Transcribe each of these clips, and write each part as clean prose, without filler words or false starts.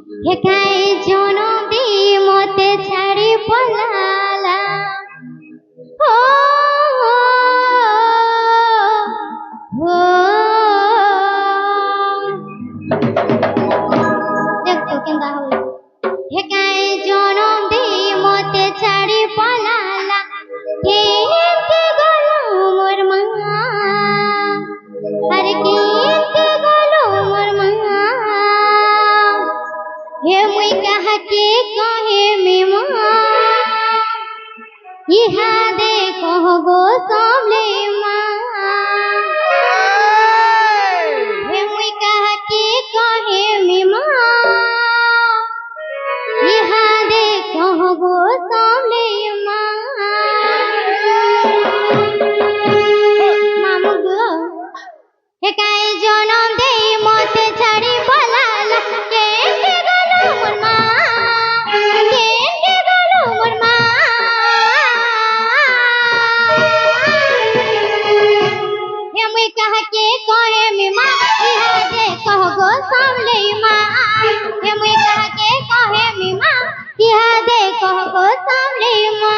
হেকাই জনদি মতে ছাড়ি পলালা ও ও দেখো কেন্দা হল হেকাই জনদি মতে ছাড়ি পলালা কেতে গেল মোর মা আরে কেতে গেল মোর মা हे मुई कहके कहे मेमा इहा देखो गो सामले माँ हे मुई कहके कहे मेमा इहा देखो गो सामले माँ मामू गो हे काई जनम दे मोते छाड़ी पलाला केते गलो मोर मा केते गलो मोर मा हे मुई कह के कहे में मा इहा दे कह गो सामले मा हे मुई कह के कहे में मा इहा दे कह गो सामले मा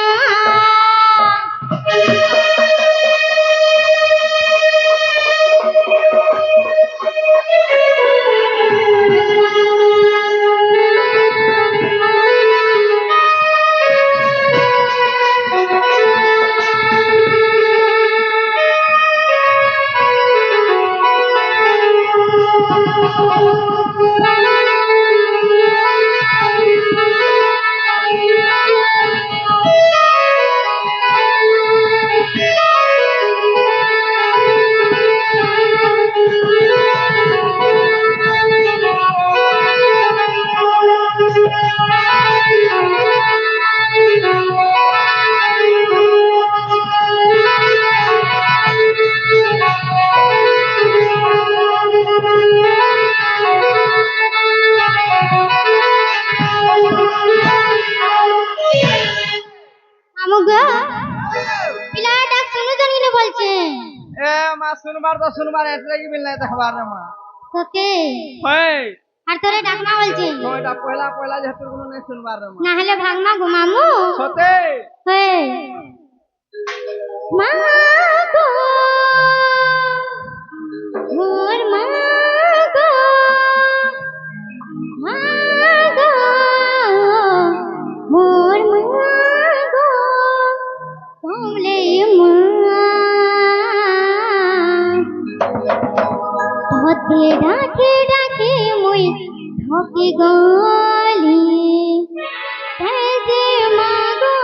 सुनबार तो सुनबार एतले की मिलना देखबार रे मां ओके होय আর তোরে ডাকমা বলছি ওইটা পয়লা পয়লা যেহেতু কোনো নাই শুনবার রে মাं না হলে ভাগমা ঘুমামু সতে হে মা গো মোর মা গো মা গো মোর মা গো কমলে মা পথে ডাকে ডাকে মুই ঠকি গলি তাই যে মাগো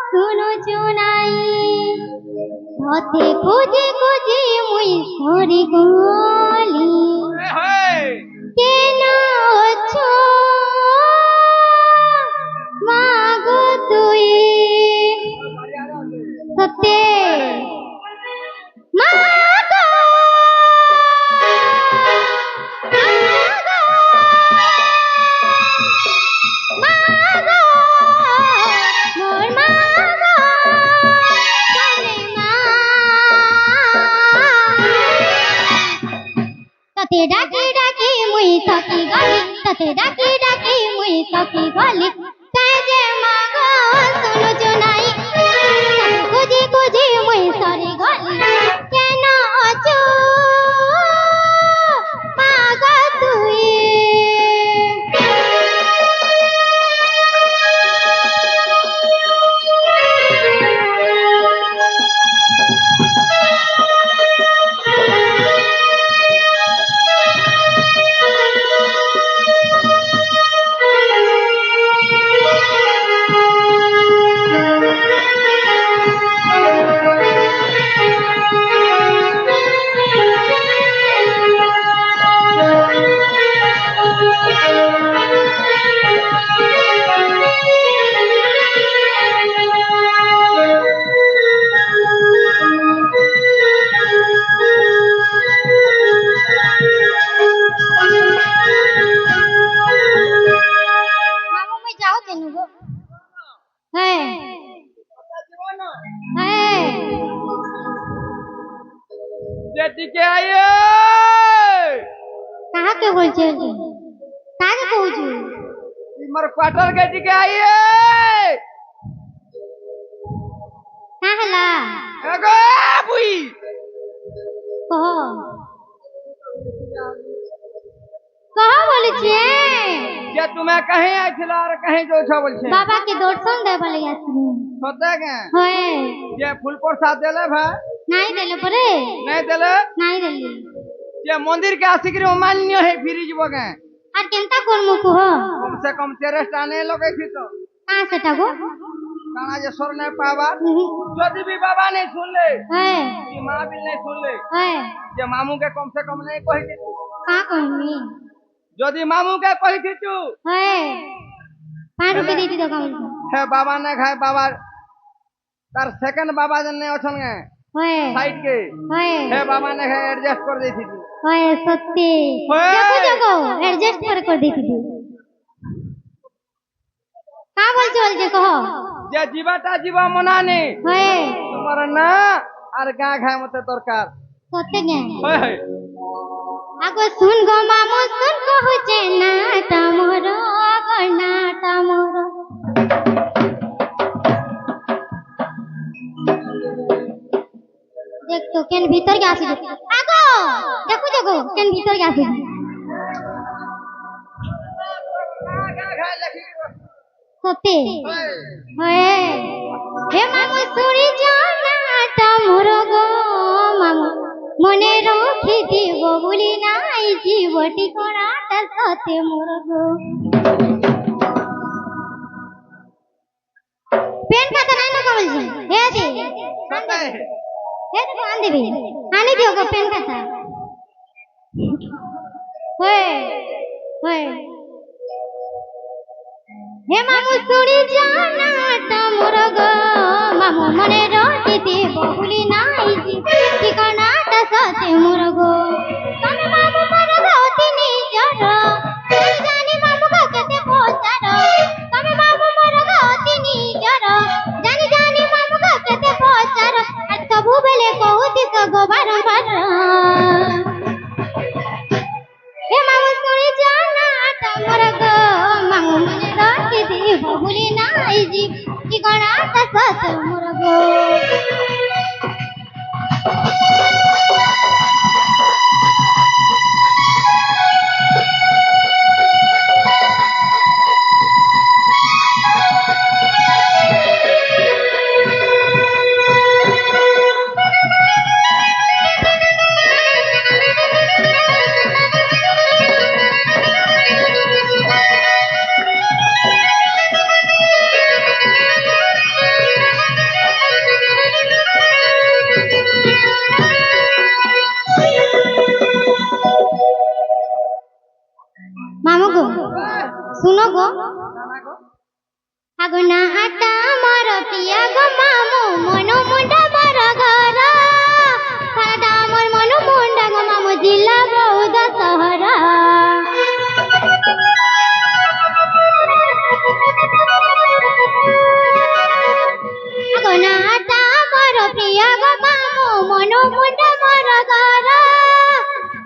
শুনো চুনাই পথে খুঁজে খুঁজে মুই সরি গলি কেন আছো মাগো তুই সত্যি মাগো ডাকি ডাকি মুই থকি গলি তাতে ডাকি ডাকি মুই থকি গলি তাই যে মাগো শুনো জনাই খুঁজি খুঁজি মুই সরি গলি কেন আছো মাগো তুই যেদিকে আয়ে কাহাকে বলছে কাকে কହୁଛୁ मोर क्वार्टर के टिके आइए काहला एगो बुई कहो कहो बोले छे जे तुम्हें कहीं आई थिला और कहीं जो छ बोल छे बाबा के दर्शन दे बोले आछी होते के होए जे फूल प्रसाद देले भाई नहीं देले परे नहीं देले नहीं देले जे मंदिर के आशिक रे मान्य है फिरी जीव के আর কেনতা করমু কহ कम से कम 13 टाने लगे थी तो কা সেটা গো काना जे स्वर नहीं पावा यदि भी बाबा नहीं सुन ले হ্যাঁ कि मां भी नहीं सुन ले হ্যাঁ जे मामू के कम से कम नहीं कही थी কা কইনি यदि मामू के कही थी तू হ্যাঁ 5 रुपए देती तो कम है बाबा ने खाए बाबा तार सेकंड बाबा जन ने अछन गे হ্যাঁ साइड के হ্যাঁ है बाबा ने खाए एडजस्ट कर दी थी হ্যাঁ সত্যি হ্যাঁ। দেখো দেখো অ্যাডজাস্ট করে দিতি কা বলছো বলছে কহ जे जीवाटा जीवा मनाने হ্যাঁ तुम्हारा ना और गा खाए मते दरकार সত্যি গে होय होय আগো শুন গো মামু শুন কহুছে না তমর গনা তমর দেখ তো কেন ভিতর গে আসি আগো দেখো দেখো কেন ভিতর গে আসি गा खाए लखी সত্যি होय হ্যাঁ হে মামু শুনি জানা তমর গো মামু মনে রাখি দিব বলি নাই জীবটি করাটা সাথে মোর গো পেন খাতা নাই না বলছি হে দে होता है হে তো আন দিবি আনি দিও গো পেন খাতা হ্যাঁ হ্যাঁ হে মামু শুনি জানা তমর গো মামু মনে রাখি দিব বলি নাই ঠিকানাটা সাথে মোর গো তুমি মামু মোর গতি নিজর জানি মামু কাকে পচার তুমি মামু মোর গতি নিজর জানি মামু কাকে পচার আর সবু বেলে কহুতি তো গো বারম্বার হে মামু শুনি জানা তমর গো মামু মনে রাখি দিব বলি নাই ঠিকানাটা সাথে মোর গো মামু গো শুনো গো गाना को আগো না হাটা মর প্রিয়া গো মামু মনো মুন্ডা মর ঘর সাদা মর মনো মুন্ডা গো মামু জিলা বৌদ শহর আগো না হাটা মর প্রিয়া গো মামু মনো মুন্ডা মর ঘর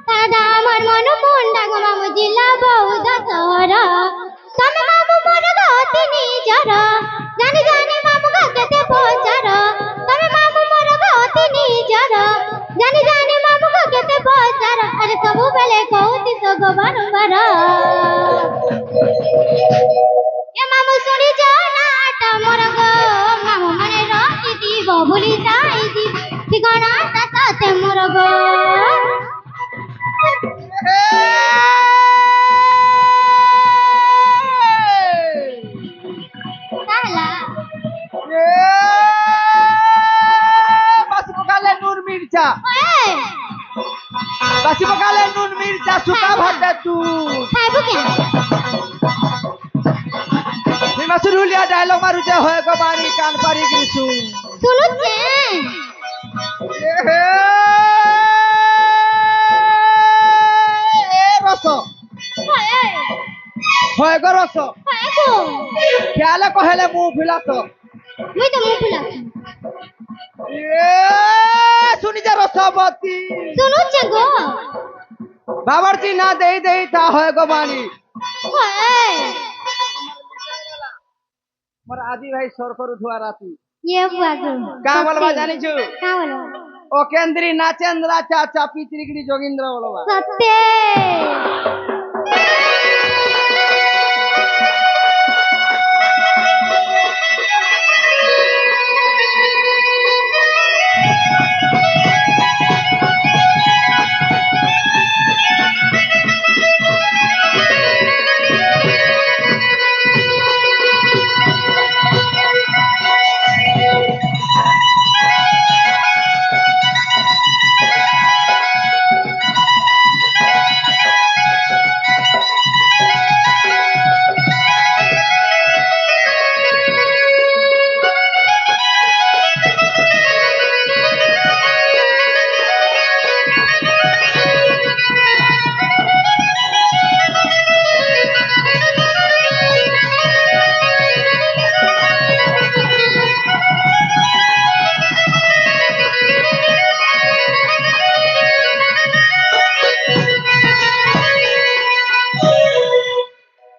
সাদা মর মনো মুন্ডা গো মামু জিলা বৌদ শহর তুমি মামু মোর গতি নিজর জানি মামু কাকে পচার তুমি মামু মোর গতি নিজর জানি মামু কাকে পচার আরে সবু বেলে কହୁতি তো গো বারম্বার এ মামু শুনি জানাটা মোর গো মামু মনে রাখি দিব ভুলি যাই ঠিকানাটা সাথে মোর গো তাহলা बस पकाले नून मिर्चा ওই बस पकाले नून मिर्चा सुखा भात तू খাইবো কেন निमा सुरू लिया डायलॉग मारू जे होय गो बारी कान पारी गिसु শুনুছে ए रस होय गो रस খাইবো ख्याल कहले मुंह फिलास মুই তো মুখ ফুলাছি ए सुनी जा रसवती শুনুছে গো बावर्ची ना दे दे था होय गो बानी ওই मोर आदि भाई सोर कर उठवा राती ये बाजू का बोलबा जानी छु का बोलो ओ केंद्री नाचेंद्रा चाचा पितरिगड़ी जोगिंद्र बोलबा सत्य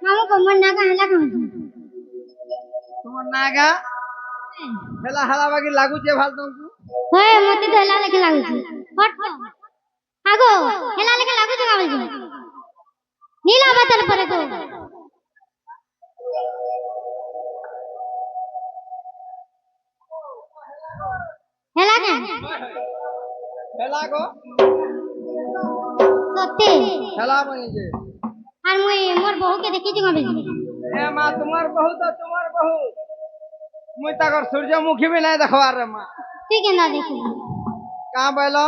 मामू को मन ना कहला कहू তোমার নাগা হেলা হালা বাকি লাগুছে ভাল তোমাকে होय मते तो हेला लेके लागु छी हट आगो हेला लेके लागु छी गावल छी नीला बतल परे को हेला के হেলা গো सत्य হেলা বনিছে আর মুই মোর বহু के देखि छी गावल छी এ মা তোমার বহু তো তোমার বহু মুই তাকর সূর্যমুখী भी नहीं देखवार रे मां তুই কেনা দেখি का बोलो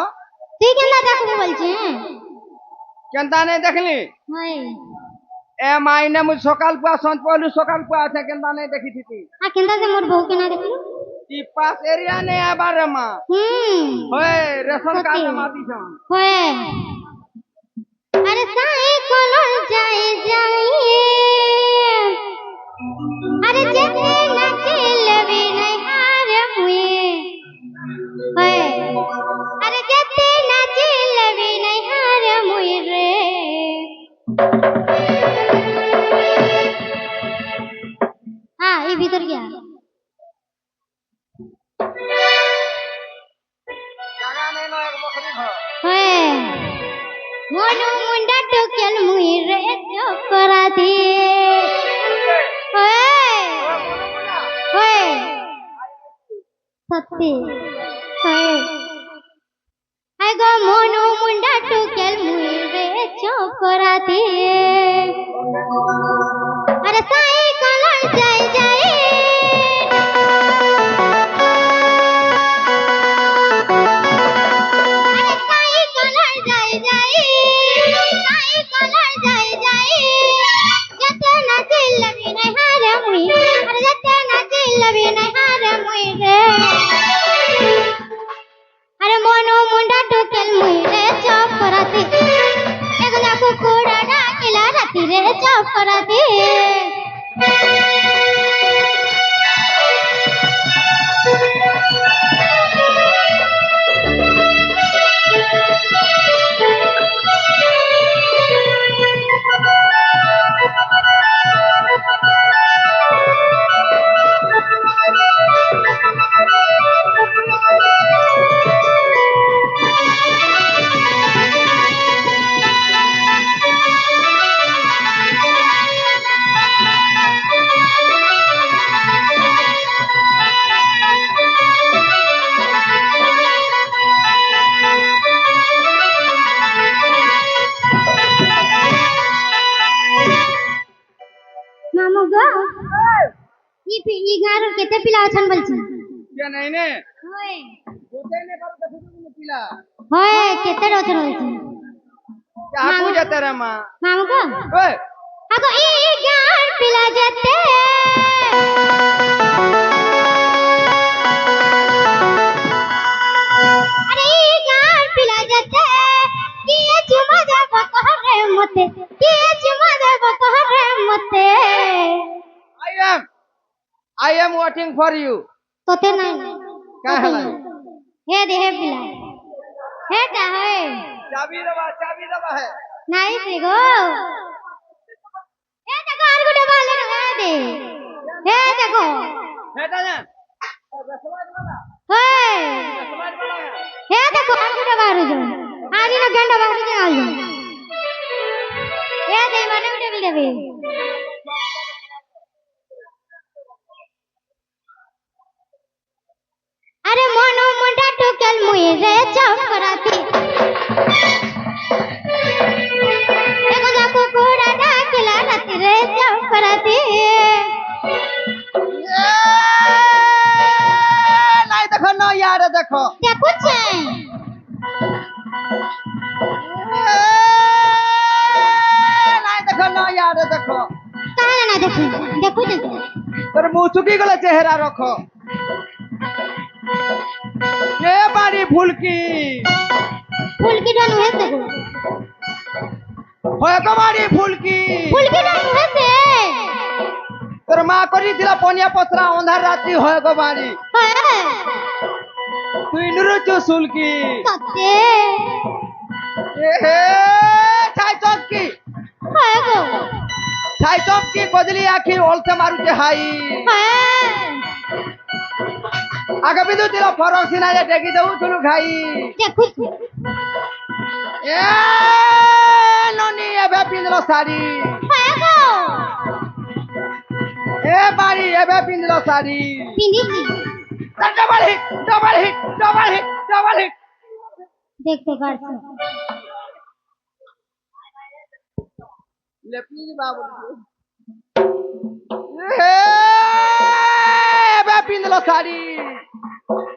তুই কেনা দেখবো বলছি केनता नहीं देखली होय ए मायने मुझ सकाल पुआ संत पहलू सकाल पुआ আছে केनता नहीं देखी थी आ केंदा से मोर बहू केना देखलू ई पास एरिया नहीं आबार रे मां होय रेशन कार्ड सती। माती छन होय अरे साई कोनो जाई जाई अरे जेते नाचे लेबी नहीं हार मुए होय अरे जेते नाचे लेबी नहीं हार मुए रे हाँ ये भीतर गया जगह नहीं नो एक बकरी घर होय मोनू मुंडा टोकेल मुई रे चोकरा दी होय होय सत्य होय हाय गो मोनू मुंडा टोकेल मुई रे चोकरा दी अरे साई कलर जाई जाई अरे साई कलर जाई जाई साई कलर जाई जाई जते नाचे लबी नहीं हार मुई अरे जते नाचे लबी नहीं हार मुई रे अरे मोनो मुंडा टोकेल मुई रे चौप कराती एकला कुकुड़ा डाकिला राती रे चौप कराती मामू गो ई गार केते पिला अछन बोलछन के नहीं ने होय होते ने पर देखु तुम पिला होय केते अछन बोलछन क्या को जते रे मां मामू गो ओए आगो ई गार पिला जते अरे ई गार पिला जते किए चुमा देब कहरे मते किए चुमा देब कहरे मते I am waiting for you तोते नहीं का हला हे दे हे पिला हे का है चाबी दबा है नहीं देखो हे देखो आर को डबा ले हे दे देखो हेटा ना समाज वाला हे समाज वाला हे देखो आगे डगारू जो आनी ना गंडा बागरी जो आल जो हे दे माने टेबल देबे अरे मोनो मुंडा टोकल मुई रे चौक कराती देखो जाको कोड़ा डाकला राती रे चौक कराती नहीं देखो ना यार देखो क्या कुछ है नहीं देखो ना यार देखो कहाँ ना देखो देखो जल्दी तेरे मुंह चुकी गला चेहरा रखो ये बारी फूल की डालू है से होय कमारी फूल की डालू है से तेरे माँ करी दिला पोनिया पसरा अंधार राती होय कमारी तू इनरु चुसुल की सत्य ए छाई चौकी है गो छाई चौकी बदली आखी ओलते मारू के हाई आगे भी तो तेरा फरक सिना जे टेकी दऊ तुनु खाई देखो ए ननी एबे पिंदलो साड़ी है गो ए बारी एबे पिंदलो साड़ी पिनी double hit double hit double hit double hit देखते कर से लेपनी बाबू ए एबे पिंदलो साड़ी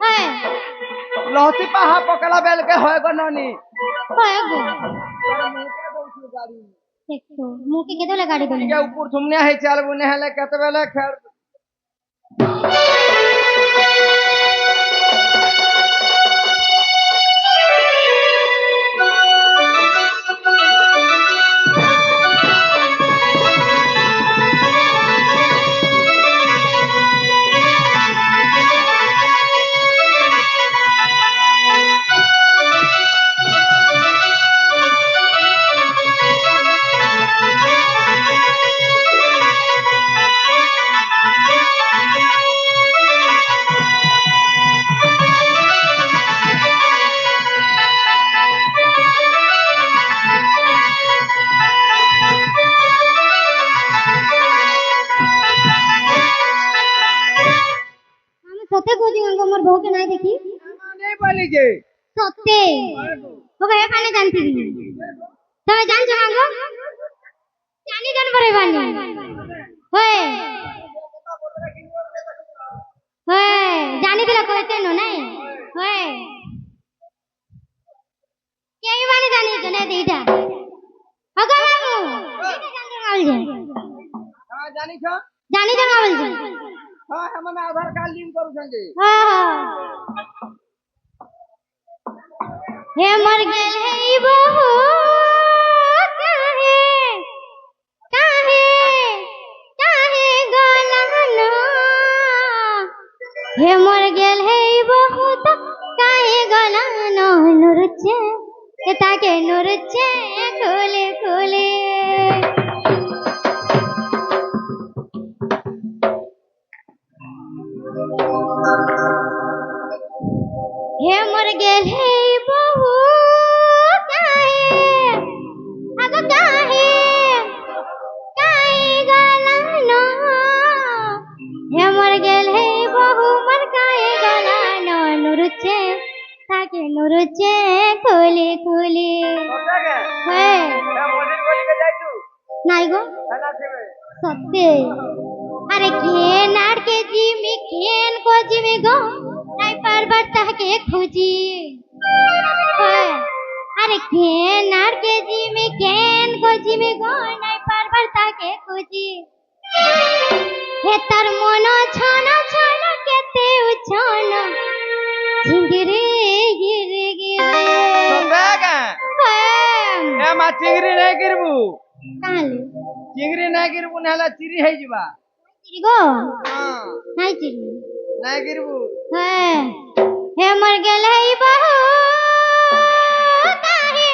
है लहती पाहा पकला बेल के होय गो ननी है गो देखो मुंह के केतो गाड़ी बोले के ऊपर सुमने है चल बुने है ले कते बेले खेर सत्य खोजी गंगो मोर बहू के नहीं देखी नहीं बोली जे सत्य हो गए खाने जानती थी तमे जान जमांगो जानी जान परे बानी होए होए जानी दिला कहते नो नहीं होए के बानी जानी जने देटा हगा मामू जान जमाल जे हां जानी छ जानी जमाल जे हां हमने आधार कार्ड लिंक करू संगे हां हे मर गेल है ई बहू काहे काहे काहे गलहना हे मर गेल है ई बहू तो काहे गलहना नुरचे ताके नुरचे खोले खोले हे मर गेल है बहू काहे अगो काहे काहे गलानो हे मर गेल है बहू मर काहे गलानो नुरुचे ताके नुरुचे खोले खोले हे मोदी बोली के जाई तू नाई गो खाना सेवे सत्य अरे के नाड़ के जी में केन को जी में गो नहीं पर्वत के खोजी अरे केन नाड़ के जी में केन को जी में गो नहीं पर्वत के खोजी हे तर मोनो छाना छाना केते उछाना झिंगरे गिरे गिरे संदेगा ए मा चिंगरी नहीं गिरबू काले चिंगरी नहीं गिरबू नहला चिरी है जीवा चिरी गो हां नहीं चिरी नहीं गिरबू हे मर गेल है बहू काहे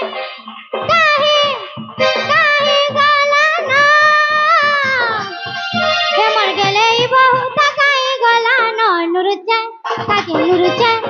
काहे काहे गलाना हे मर गेल है बहू নুরুচায় তাকে নুরুচায়